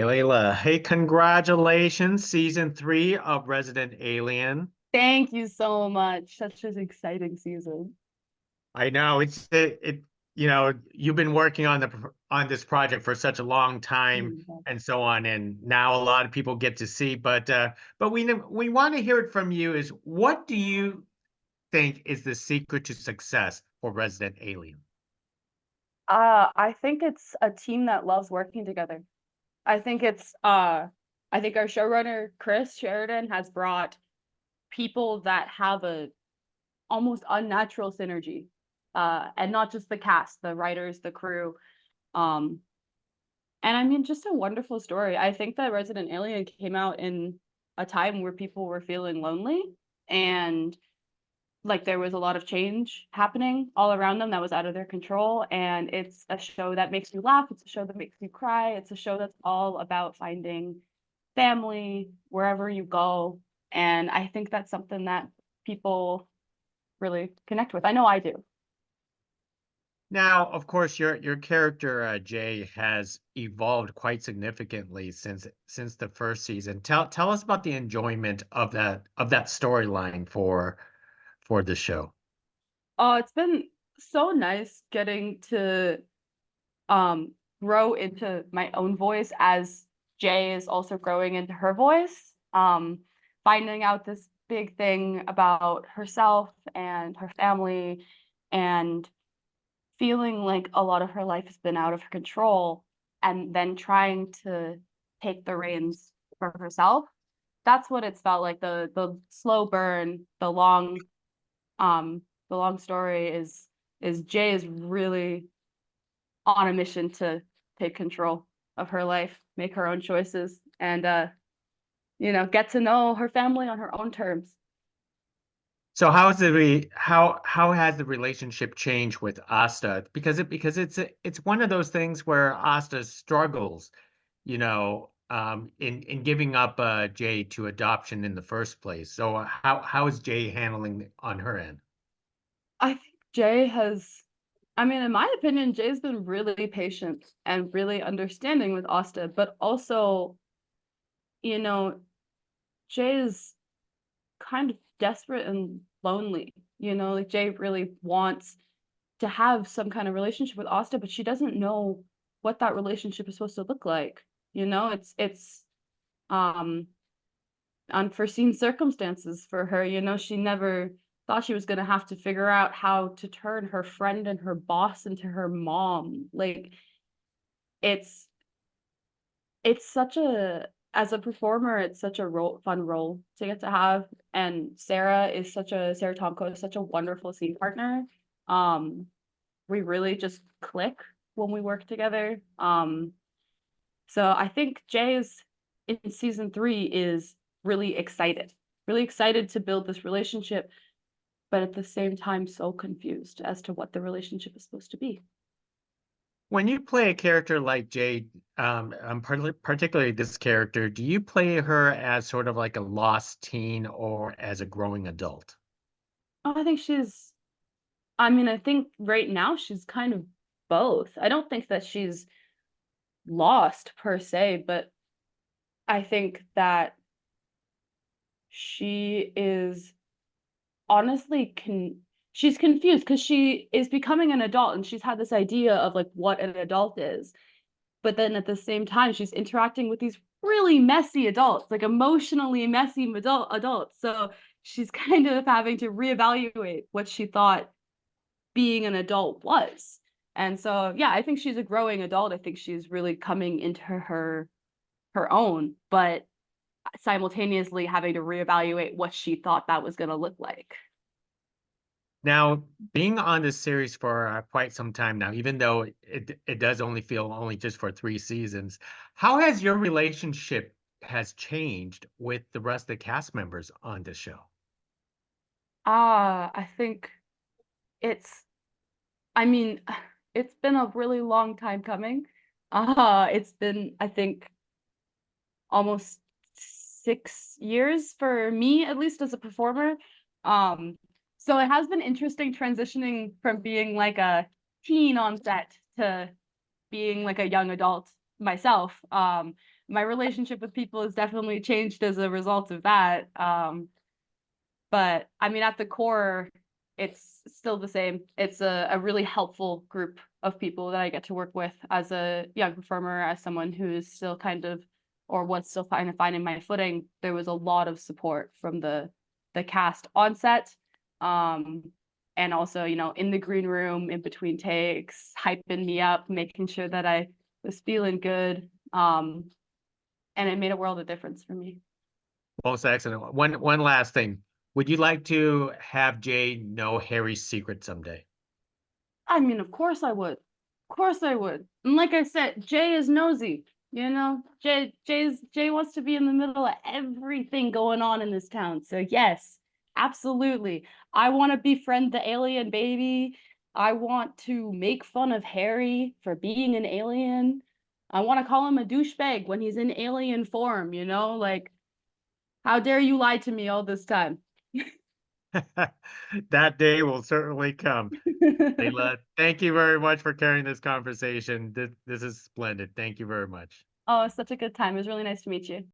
Kaylayla, hey, congratulations, season three of Resident Alien. Thank you so much. Such an exciting season. I know you've been working on on this project for such a long time Mhm. and so on, and now a lot of people get to see. But we want to hear it from you. Is what do you think is the secret to success for Resident Alien? I think it's a team that loves working together. I think I think our showrunner Chris Sheridan has brought people that have a almost unnatural synergy. And not just the cast, the writers, the crew. Um, and I mean just a wonderful story. I think that Resident Alien came out in a time where people were feeling lonely and like there was a lot of change happening all around them that was out of their control, and it's a show that makes you laugh, it's a show that makes you cry, it's a show that's all about finding family wherever you go. And I think that's something that people really connect with. I know I do. Now, of course, your character Jay has evolved quite significantly since the first season. Tell us about the enjoyment of that storyline for the show. Oh, it's been so nice getting to um grow into my own voice as Jay is also growing into her voice. Finding out this big thing about herself and her family, and feeling like a lot of her life has been out of her control, and then trying to take the reins for herself. That's what it's felt like. The slow burn, um the long story is Jay is really on a mission to take control of her life, make her own choices, and get to know her family on her own terms. So how has the relationship changed with Asta? Because it's one of those things where Asta struggles, in giving up Jay to adoption in the first place. So how is Jay handling on her end? I think Jay has, I mean, in my opinion, Jay's been really patient and really understanding with Asta, but also, you know, Jay is kind of desperate and lonely. Like Jay really wants to have some kind of relationship with Asta, but she doesn't know what that relationship is supposed to look like. It's um unforeseen circumstances for her. She never thought she was going to have to figure out how to turn her friend and her boss into her mom. Like it's it's such a as a performer, it's such a fun role to get to have. And Sara Tomko is such a wonderful scene partner. Um, we really just click when we work together. So I think Jay is in season three is really excited to build this relationship, but at the same time so confused as to what the relationship is supposed to be. When you play a character like Jade, particularly this character, do you play her as sort of like a lost teen or as a growing adult? Oh, I mean, I think right now she's kind of both. I don't think that she's lost per se, but I think that she is honestly she's confused because she is becoming an adult and she's had this idea of like what an adult is. But then at the same time, she's interacting with these really messy adults, like emotionally messy adults. So she's kind of having to reevaluate what she thought being an adult was. And so, yeah, I think she's a growing adult. I think she's really coming into her own, but simultaneously having to reevaluate what she thought that was going to look like. Now, being on this series for quite some time now, even though it does only feel only just for three seasons, how has your relationship has changed with the rest of the cast members on the show? I think it's, I mean, it's been a really long time coming. It's been, I think, almost 6 years for me, at least as a performer. Um, so it has been interesting transitioning from being like a teen on set to being like a young adult myself. my relationship with people has definitely changed as a result of that. But I mean, at the core, it's still the same. It's a really helpful group of people that I get to work with as a young performer, as someone who's still kind of, or was still kind of finding my footing. There was a lot of support from the cast on set. And also, you know, in the green room, in between takes, hyping me up, making sure that I was feeling good. And it made a world of difference for me. Most excellent. One last thing. Would you like to have Jay know Harry's secret someday? I mean, of course I would. Of course I would. And like I said, Jay is nosy. You know, Jay wants to be in the middle of everything going on in this town. So yes, absolutely. I want to befriend the alien baby. I want to make fun of Harry for being an alien. I want to call him a douchebag when he's in alien form, you know? Like, how dare you lie to me all this time? That day will certainly come. Kayla, thank you very much for carrying this conversation. This is splendid. Thank you very much. Oh, it's such a good time. It was really nice to meet you.